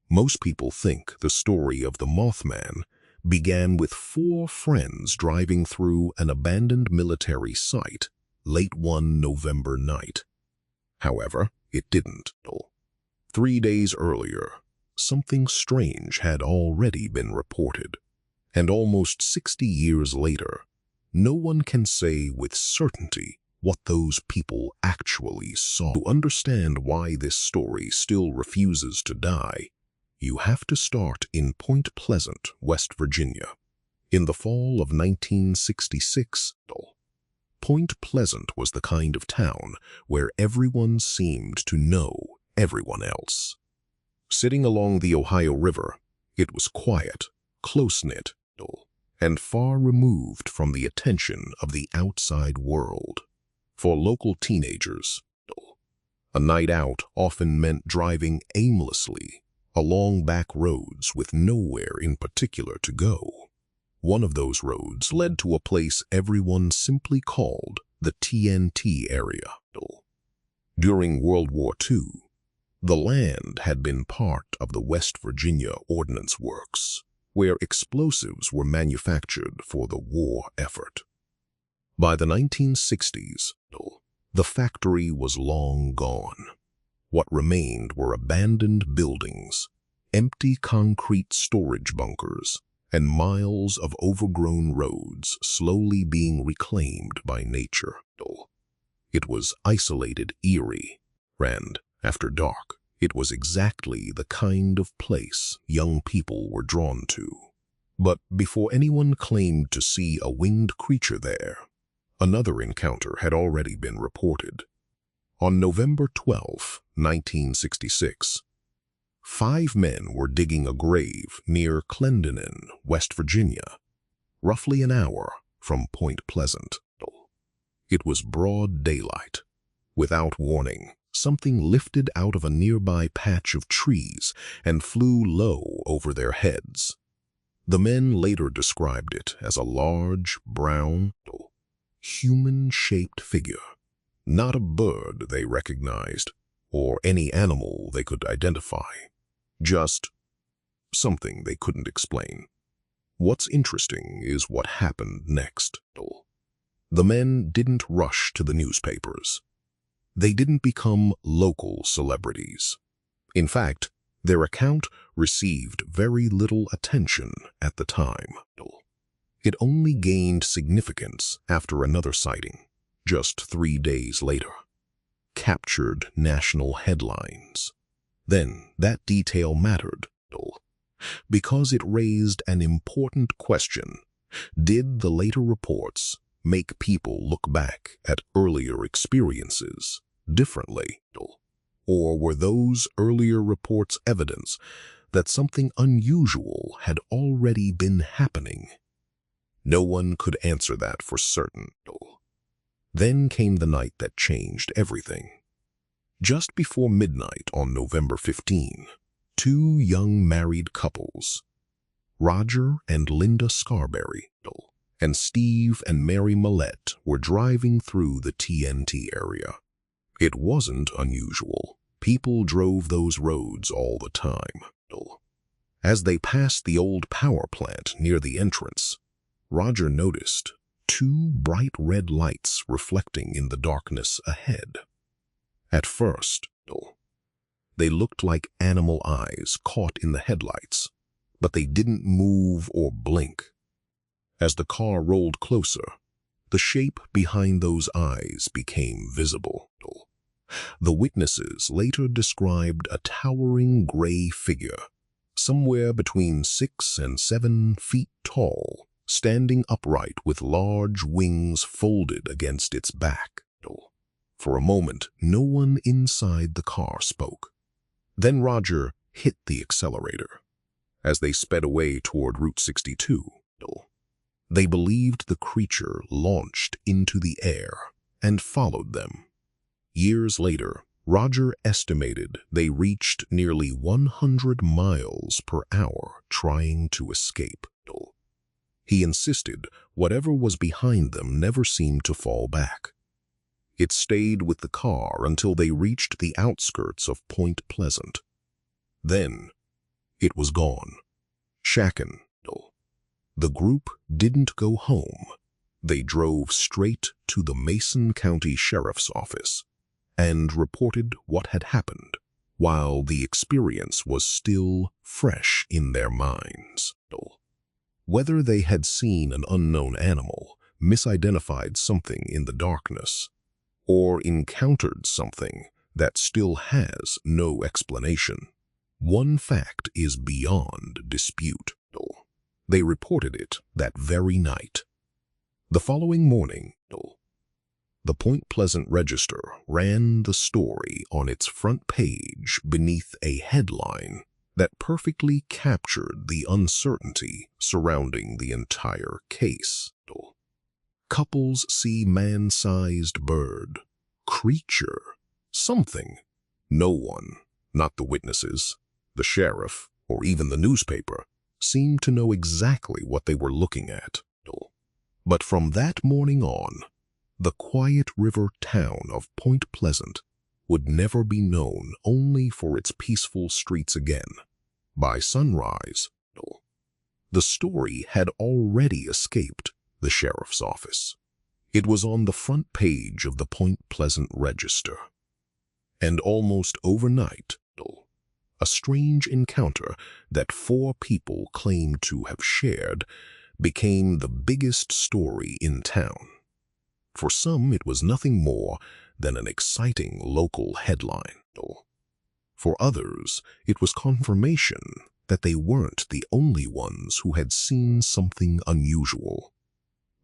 Most people think the story of the Mothman began with four friends driving through an abandoned military site late one November night. However, it didn't. 3 days earlier, something strange had already been reported, and almost 60 years later, no one can say with certainty what those people actually saw. To understand why this story still refuses to die, you have to start in Point Pleasant, West Virginia. In the fall of 1966, Point Pleasant was the kind of town where everyone seemed to know everyone else. Sitting along the Ohio River, it was quiet, close-knit, and far removed from the attention of the outside world. For local teenagers, a night out often meant driving aimlessly along back roads with nowhere in particular to go. One of those roads led to a place everyone simply called the TNT Area. During World War II, the land had been part of the West Virginia Ordnance Works, where explosives were manufactured for the war effort. By the 1960s, the factory was long gone. What remained were abandoned buildings, empty concrete storage bunkers, and miles of overgrown roads slowly being reclaimed by nature. It was isolated, eerie, and, after dark, it was exactly the kind of place young people were drawn to. But before anyone claimed to see a winged creature there, another encounter had already been reported. On November 12, 1966, 5 men were digging a grave near Clendenin, West Virginia, roughly an hour from Point Pleasant. It was broad daylight. Without warning, something lifted out of a nearby patch of trees and flew low over their heads. The men later described it as a large, brown, human-shaped figure. Not a bird they recognized, or any animal they could identify. Just something they couldn't explain. What's interesting is what happened next. The men didn't rush to the newspapers. They didn't become local celebrities. In fact, their account received very little attention at the time. It only gained significance after another sighting, just 3 days later, captured national headlines. Then that detail mattered, because it raised an important question. Did the later reports make people look back at earlier experiences differently? Or were those earlier reports evidence that something unusual had already been happening? No one could answer that for certain. Then came the night that changed everything. Just before midnight on November 15, 2 young married couples, Roger and Linda Scarberry, and Steve and Mary Millette, were driving through the TNT area. It wasn't unusual. People drove those roads all the time. As they passed the old power plant near the entrance, Roger noticed 2 bright red lights reflecting in the darkness ahead. At first, they looked like animal eyes caught in the headlights, but they didn't move or blink. As the car rolled closer, the shape behind those eyes became visible. The witnesses later described a towering gray figure, somewhere between 6 and 7 feet tall, standing upright with large wings folded against its back. For a moment, no one inside the car spoke. Then Roger hit the accelerator. As they sped away toward Route 62, they believed the creature launched into the air and followed them. Years later, Roger estimated they reached nearly 100 miles per hour trying to escape. He insisted whatever was behind them never seemed to fall back. It stayed with the car until they reached the outskirts of Point Pleasant. Then, It was gone. Shaken. The group didn't go home. They drove straight to the Mason County Sheriff's Office and reported what had happened, while the experience was still fresh in their minds. Whether they had seen an unknown animal, misidentified something in the darkness, or encountered something that still has no explanation, one fact is beyond dispute. They reported it that very night. The following morning, the Point Pleasant Register ran the story on its front page beneath a headline that perfectly captured the uncertainty surrounding the entire case. Couples see man-sized bird, creature, something. No one, not the witnesses, the sheriff, or even the newspaper, seemed to know exactly what they were looking at. But from that morning on, the quiet river town of Point Pleasant would never be known only for its peaceful streets again. By sunrise, the story had already escaped the sheriff's office. It was on the front page of the Point Pleasant Register. And almost overnight, a strange encounter that 4 people claimed to have shared became the biggest story in town. For some, it was nothing more than an exciting local headline. For others, it was confirmation that they weren't the only ones who had seen something unusual.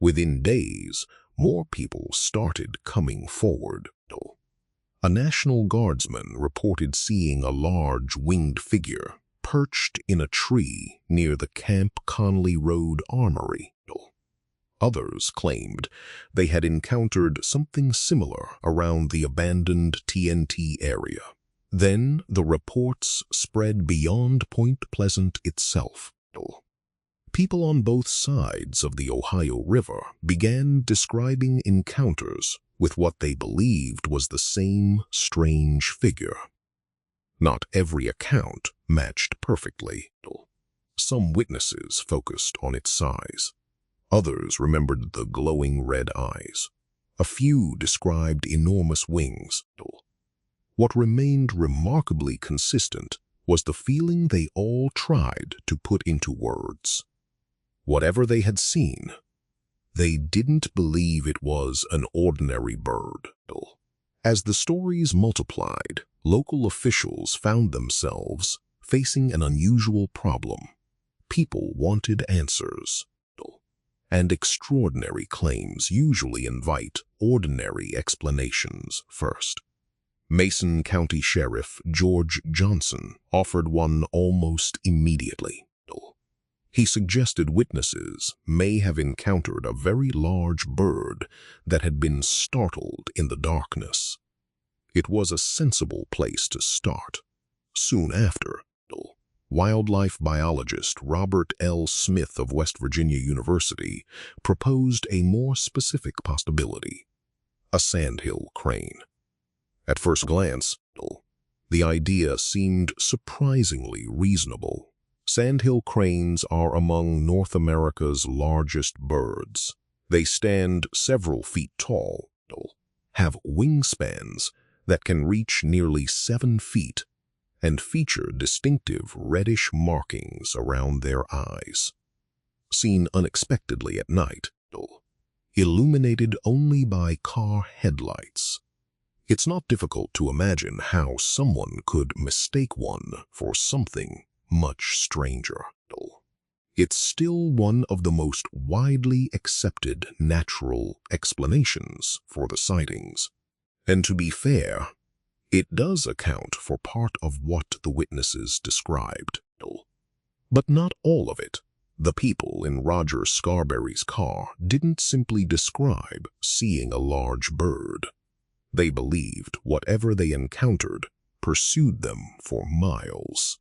Within days, more people started coming forward. A National Guardsman reported seeing a large winged figure perched in a tree near the Camp Conley Road Armory. Others claimed they had encountered something similar around the abandoned TNT area. Then the reports spread beyond Point Pleasant itself. People on both sides of the Ohio River began describing encounters with what they believed was the same strange figure. Not every account matched perfectly. Some witnesses focused on its size. Others remembered the glowing red eyes. A few described enormous wings. What remained remarkably consistent was the feeling they all tried to put into words. Whatever they had seen, they didn't believe it was an ordinary bird. As the stories multiplied, local officials found themselves facing an unusual problem. People wanted answers, and extraordinary claims usually invite ordinary explanations first. Mason County Sheriff George Johnson offered one almost immediately. He suggested witnesses may have encountered a very large bird that had been startled in the darkness. It was a sensible place to start. Soon after, wildlife biologist Robert L. Smith of West Virginia University proposed a more specific possibility: a sandhill crane. At first glance, the idea seemed surprisingly reasonable. Sandhill cranes are among North America's largest birds. They stand several feet tall, have wingspans that can reach nearly 7 feet, and feature distinctive reddish markings around their eyes. Seen unexpectedly at night, illuminated only by car headlights, it's not difficult to imagine how someone could mistake one for something much stranger. It's still one of the most widely accepted natural explanations for the sightings. And to be fair, it does account for part of what the witnesses described. But not all of it. The people in Roger Scarberry's car didn't simply describe seeing a large bird. They believed whatever they encountered pursued them for miles.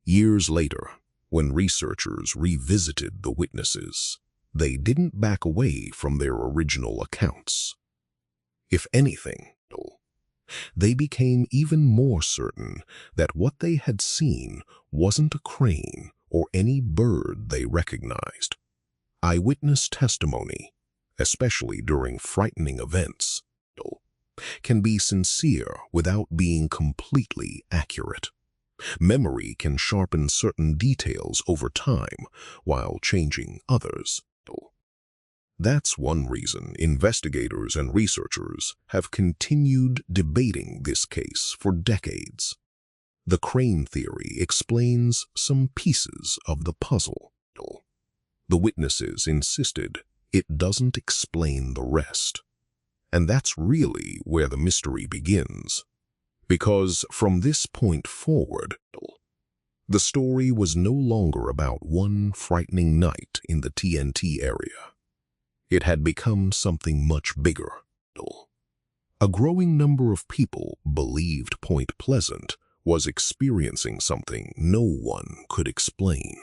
Years later, when researchers revisited the witnesses, they didn't back away from their original accounts. If anything, They became even more certain that what they had seen wasn't a crane or any bird they recognized. Eyewitness testimony, especially during frightening events, can be sincere without being completely accurate. Memory can sharpen certain details over time while changing others. That's one reason investigators and researchers have continued debating this case for decades. The crane theory explains some pieces of the puzzle. The witnesses insisted it doesn't explain the rest. And that's really where the mystery begins. Because from this point forward, the story was no longer about one frightening night in the TNT area. It had become something much bigger. A growing number of people believed Point Pleasant was experiencing something no one could explain.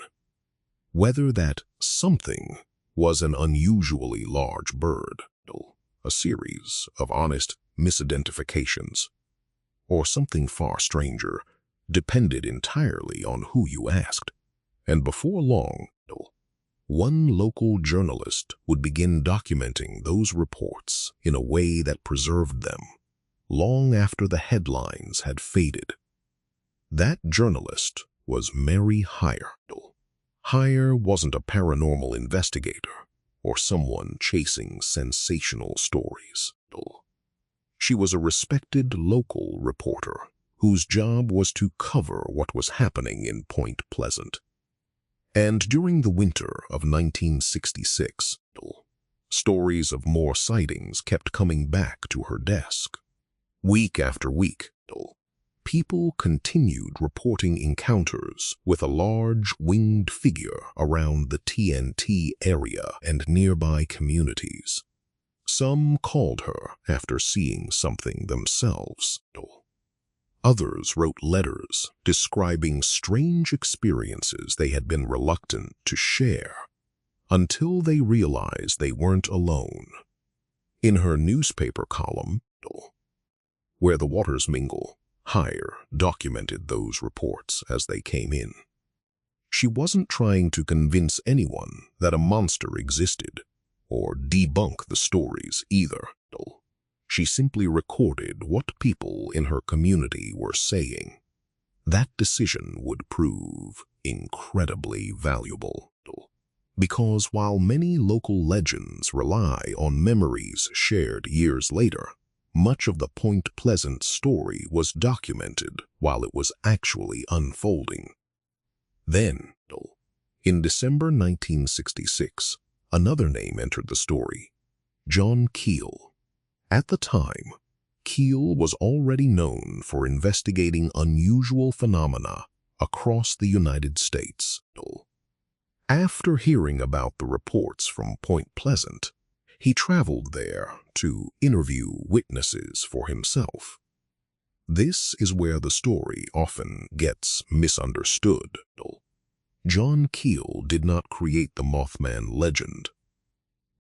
Whether that something was an unusually large bird, a series of honest misidentifications, or something far stranger, depended entirely on who you asked. And before long, one local journalist would begin documenting those reports in a way that preserved them, long after the headlines had faded. That journalist was Mary Hyre. Hyre wasn't a paranormal investigator or someone chasing sensational stories. She was a respected local reporter whose job was to cover what was happening in Point Pleasant. And during the winter of 1966, stories of more sightings kept coming back to her desk. Week after week, people continued reporting encounters with a large winged figure around the TNT area and nearby communities. Some called her after seeing something themselves. Others wrote letters describing strange experiences they had been reluctant to share until they realized they weren't alone. In her newspaper column, Where the Waters Mingle, Hyre documented those reports as they came in. She wasn't trying to convince anyone that a monster existed or debunk the stories either. She simply recorded what people in her community were saying. That decision would prove incredibly valuable. Because while many local legends rely on memories shared years later, much of the Point Pleasant story was documented while it was actually unfolding. Then, in December 1966, another name entered the story, John Keel. At the time, Keel was already known for investigating unusual phenomena across the United States. After hearing about the reports from Point Pleasant, he traveled there to interview witnesses for himself. This is where the story often gets misunderstood. John Keel did not create the Mothman legend.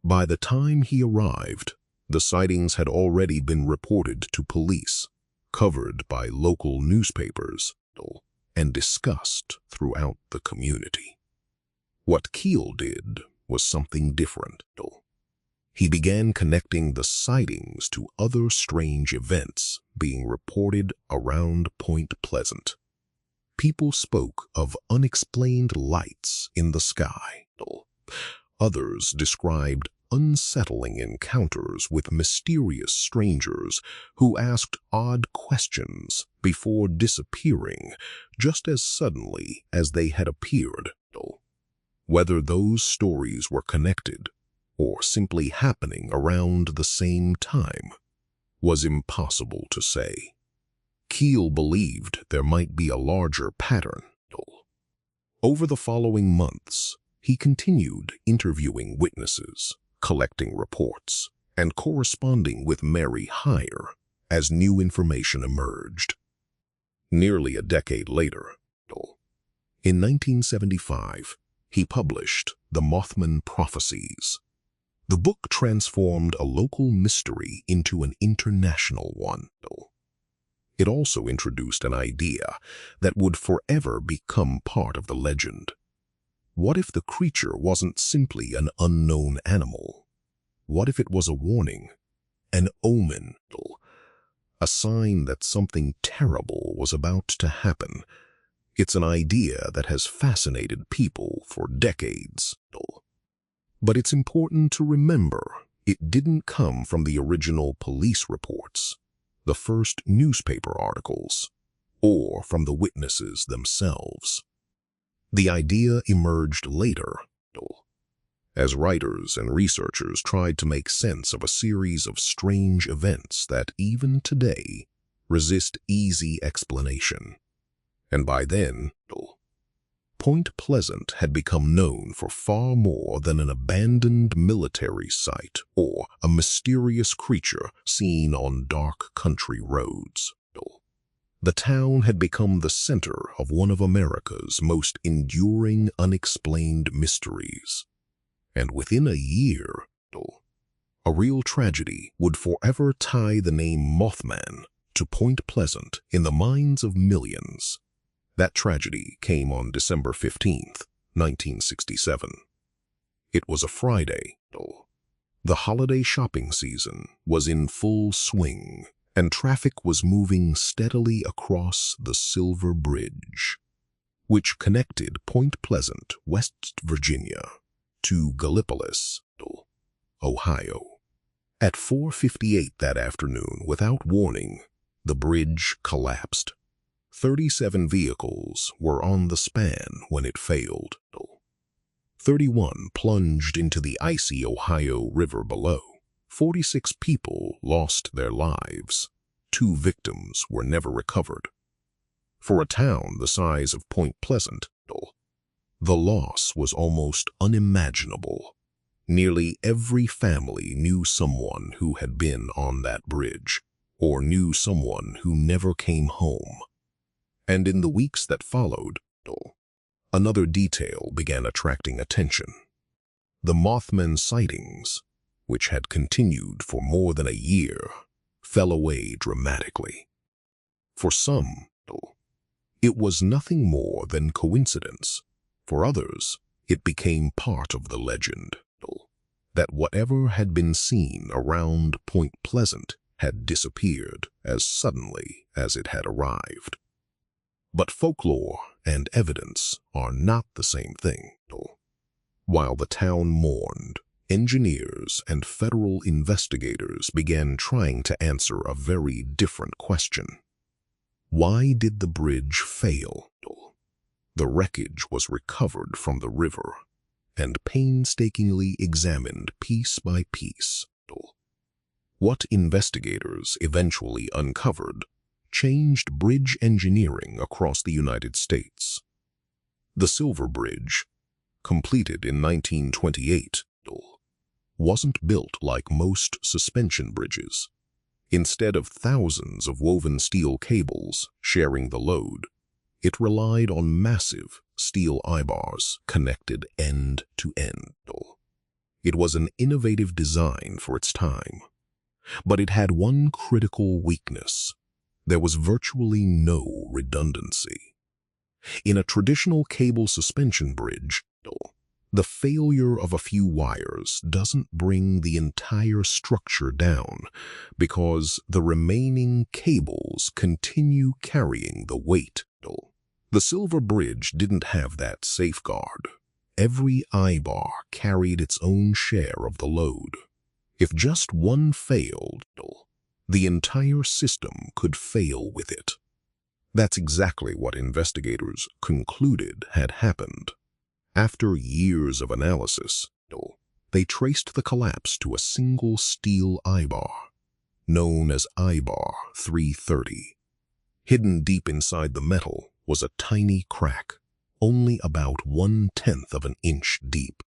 By the time he arrived, the sightings had already been reported to police, covered by local newspapers, and discussed throughout the community. What Keel did was something different. He began connecting the sightings to other strange events being reported around Point Pleasant. People spoke of unexplained lights in the sky. Others described unsettling encounters with mysterious strangers who asked odd questions before disappearing just as suddenly as they had appeared. Whether those stories were connected or simply happening around the same time was impossible to say. Keel believed there might be a larger pattern. Over the following months, he continued interviewing witnesses, collecting reports, and corresponding with Mary Hyre as new information emerged. Nearly a decade later, in 1975, he published The Mothman Prophecies. The book transformed a local mystery into an international one. It also introduced an idea that would forever become part of the legend. What if the creature wasn't simply an unknown animal? What if it was a warning, an omen, a sign that something terrible was about to happen? It's an idea that has fascinated people for decades. But it's important to remember it didn't come from the original police reports, the first newspaper articles, or from the witnesses themselves. The idea emerged later, as writers and researchers tried to make sense of a series of strange events that even today resist easy explanation. And by then, Point Pleasant had become known for far more than an abandoned military site or a mysterious creature seen on dark country roads. The town had become the center of one of America's most enduring unexplained mysteries. And within a year, a real tragedy would forever tie the name Mothman to Point Pleasant in the minds of millions. That tragedy came on December 15th, 1967. It was a Friday. The holiday shopping season was in full swing, and traffic was moving steadily across the Silver Bridge, which connected Point Pleasant, West Virginia, to Gallipolis, Ohio. At 4:58 that afternoon, without warning, the bridge collapsed. 37 vehicles were on the span when it failed. 31 plunged into the icy Ohio River below. 46 people lost their lives. 2 victims were never recovered. For a town the size of Point Pleasant, the loss was almost unimaginable. Nearly every family knew someone who had been on that bridge, or knew someone who never came home. And in the weeks that followed, another detail began attracting attention. The Mothman sightings, which had continued for more than a year, fell away dramatically. For some, it was nothing more than coincidence. For others, it became part of the legend that whatever had been seen around Point Pleasant had disappeared as suddenly as it had arrived. But folklore and evidence are not the same thing. While the town mourned, engineers and federal investigators began trying to answer a very different question. Why did the bridge fail? The wreckage was recovered from the river and painstakingly examined piece by piece. What investigators eventually uncovered changed bridge engineering across the United States. The Silver Bridge, completed in 1928, wasn't built like most suspension bridges. Instead of thousands of woven steel cables sharing the load, it relied on massive steel eyebars connected end to end. It was an innovative design for its time, but it had one critical weakness. There was virtually no redundancy. In a traditional cable suspension bridge, the failure of a few wires doesn't bring the entire structure down because the remaining cables continue carrying the weight. The Silver Bridge didn't have that safeguard. Every eyebar carried its own share of the load. If just one failed, the entire system could fail with it. That's exactly what investigators concluded had happened. After years of analysis, they traced the collapse to a single steel eyebar, known as Eyebar 330. Hidden deep inside the metal was a tiny crack, only about 1/10 of an inch deep.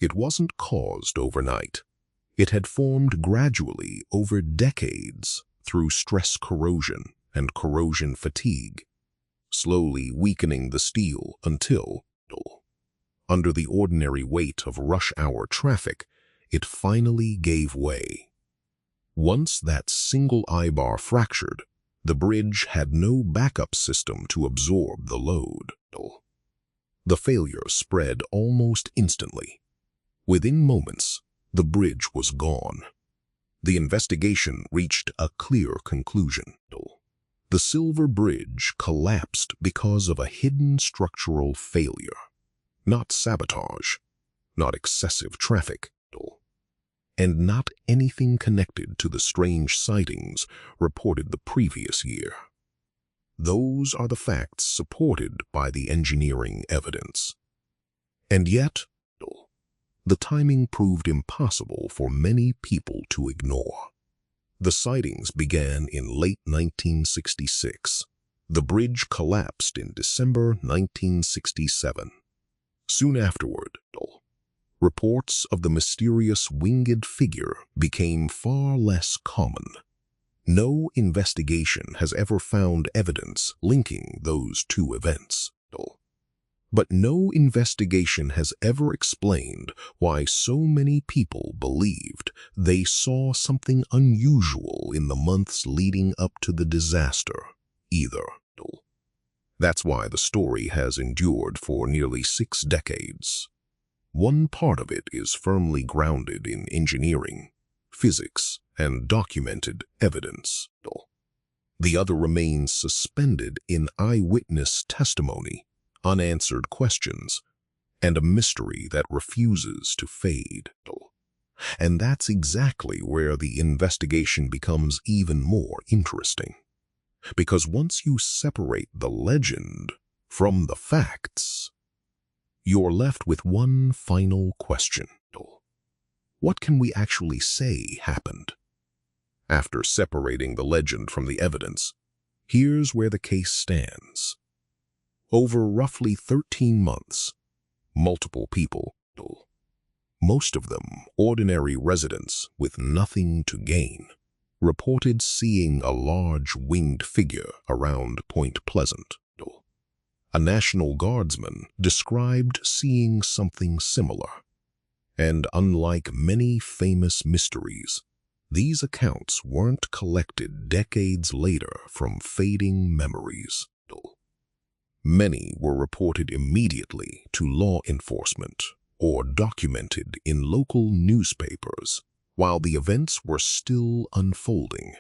It wasn't caused overnight. It had formed gradually over decades through stress corrosion and corrosion fatigue, slowly weakening the steel until, under the ordinary weight of rush hour traffic, it finally gave way. Once that single eyebar fractured, The bridge had no backup system to absorb the load. The failure spread almost instantly. Within moments, the bridge was gone. The investigation reached a clear conclusion. The Silver Bridge collapsed because of a hidden structural failure, not sabotage, not excessive traffic, and not anything connected to the strange sightings reported the previous year. Those are the facts supported by the engineering evidence. And yet, the timing proved impossible for many people to ignore. The sightings began in late 1966. The bridge collapsed in December 1967. Soon afterward, reports of the mysterious winged figure became far less common. No investigation has ever found evidence linking those two events. But no investigation has ever explained why so many people believed they saw something unusual in the months leading up to the disaster, either. That's why the story has endured for nearly 6 decades. One part of it is firmly grounded in engineering, physics, and documented evidence. The other remains suspended in eyewitness testimony, unanswered questions, and a mystery that refuses to fade. And that's exactly where the investigation becomes even more interesting. Because once you separate the legend from the facts, you're left with one final question. What can we actually say happened? After separating the legend from the evidence, here's where the case stands. Over roughly 13 months, multiple people, most of them ordinary residents with nothing to gain, reported seeing a large winged figure around Point Pleasant. A National Guardsman described seeing something similar. And unlike many famous mysteries, these accounts weren't collected decades later from fading memories. Many were reported immediately to law enforcement or documented in local newspapers while the events were still unfolding.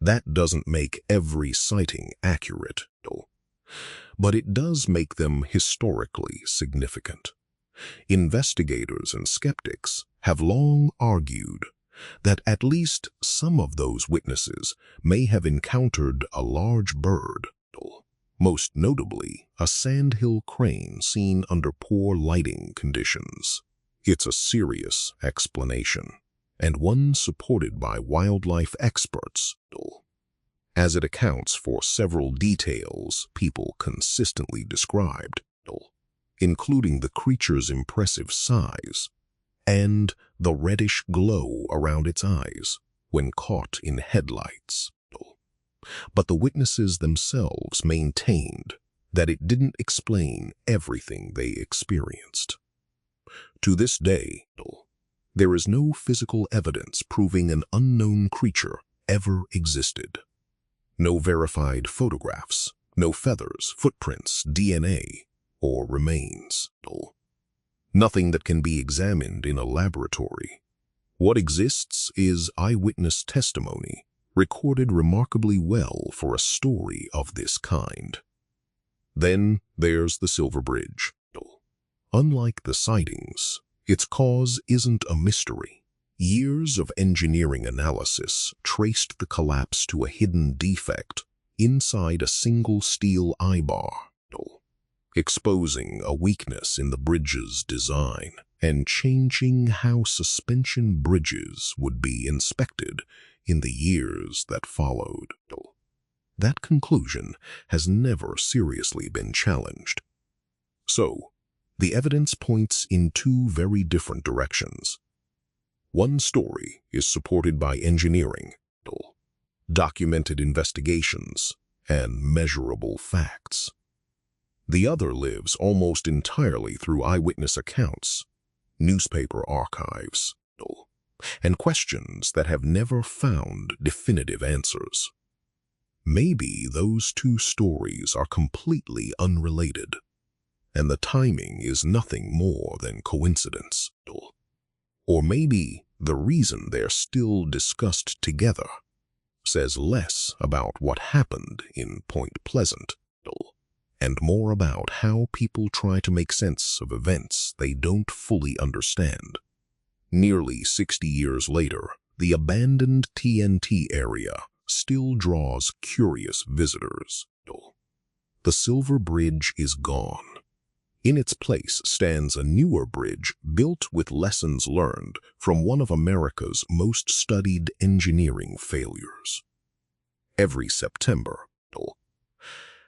That doesn't make every sighting accurate, but it does make them historically significant. Investigators and skeptics have long argued that at least some of those witnesses may have encountered a large bird, most notably a sandhill crane seen under poor lighting conditions. It's a serious explanation, and one supported by wildlife experts, as it accounts for several details people consistently described, including the creature's impressive size and the reddish glow around its eyes when caught in headlights. But the witnesses themselves maintained that it didn't explain everything they experienced. To this day, there is no physical evidence proving an unknown creature ever existed. No verified photographs, no feathers, footprints, DNA, or remains. Nothing that can be examined in a laboratory. What exists is eyewitness testimony, recorded remarkably well for a story of this kind. Then there's the Silver Bridge. Unlike the sightings, its cause isn't a mystery. Years of engineering analysis traced the collapse to a hidden defect inside a single steel eye-bar, exposing a weakness in the bridge's design and changing how suspension bridges would be inspected in the years that followed. That conclusion has never seriously been challenged. So, the evidence points in two very different directions. One story is supported by engineering, documented investigations, and measurable facts. The other lives almost entirely through eyewitness accounts, newspaper archives, and questions that have never found definitive answers. Maybe those two stories are completely unrelated, and the timing is nothing more than coincidence. Or maybe the reason they're still discussed together says less about what happened in Point Pleasant and more about how people try to make sense of events they don't fully understand. Nearly 60 years later, the abandoned TNT area still draws curious visitors. The Silver Bridge is gone. In its place stands a newer bridge built with lessons learned from one of America's most studied engineering failures. Every September,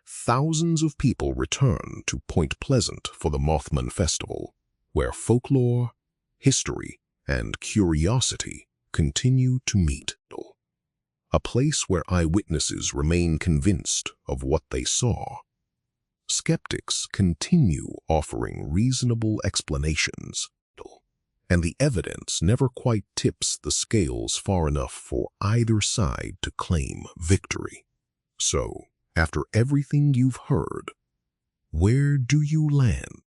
thousands of people return to Point Pleasant for the Mothman Festival, where folklore, history, and curiosity continue to meet. A place where eyewitnesses remain convinced of what they saw. Skeptics continue offering reasonable explanations, and the evidence never quite tips the scales far enough for either side to claim victory. So, after everything you've heard, where do you land?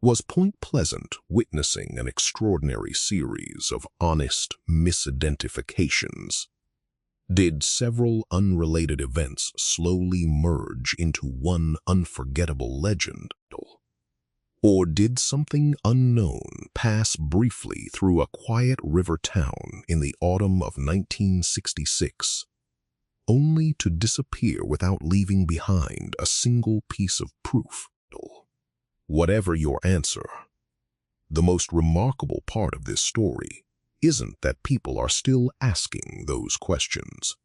Was Point Pleasant witnessing an extraordinary series of honest misidentifications? Did several unrelated events slowly merge into one unforgettable legend? Or did something unknown pass briefly through a quiet river town in the autumn of 1966, only to disappear without leaving behind a single piece of proof? Whatever your answer, the most remarkable part of this story isn't that people are still asking those questions.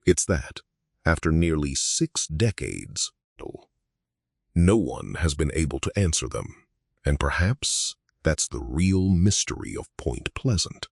It's that, after nearly 6 decades, no one has been able to answer them, and perhaps that's the real mystery of Point Pleasant.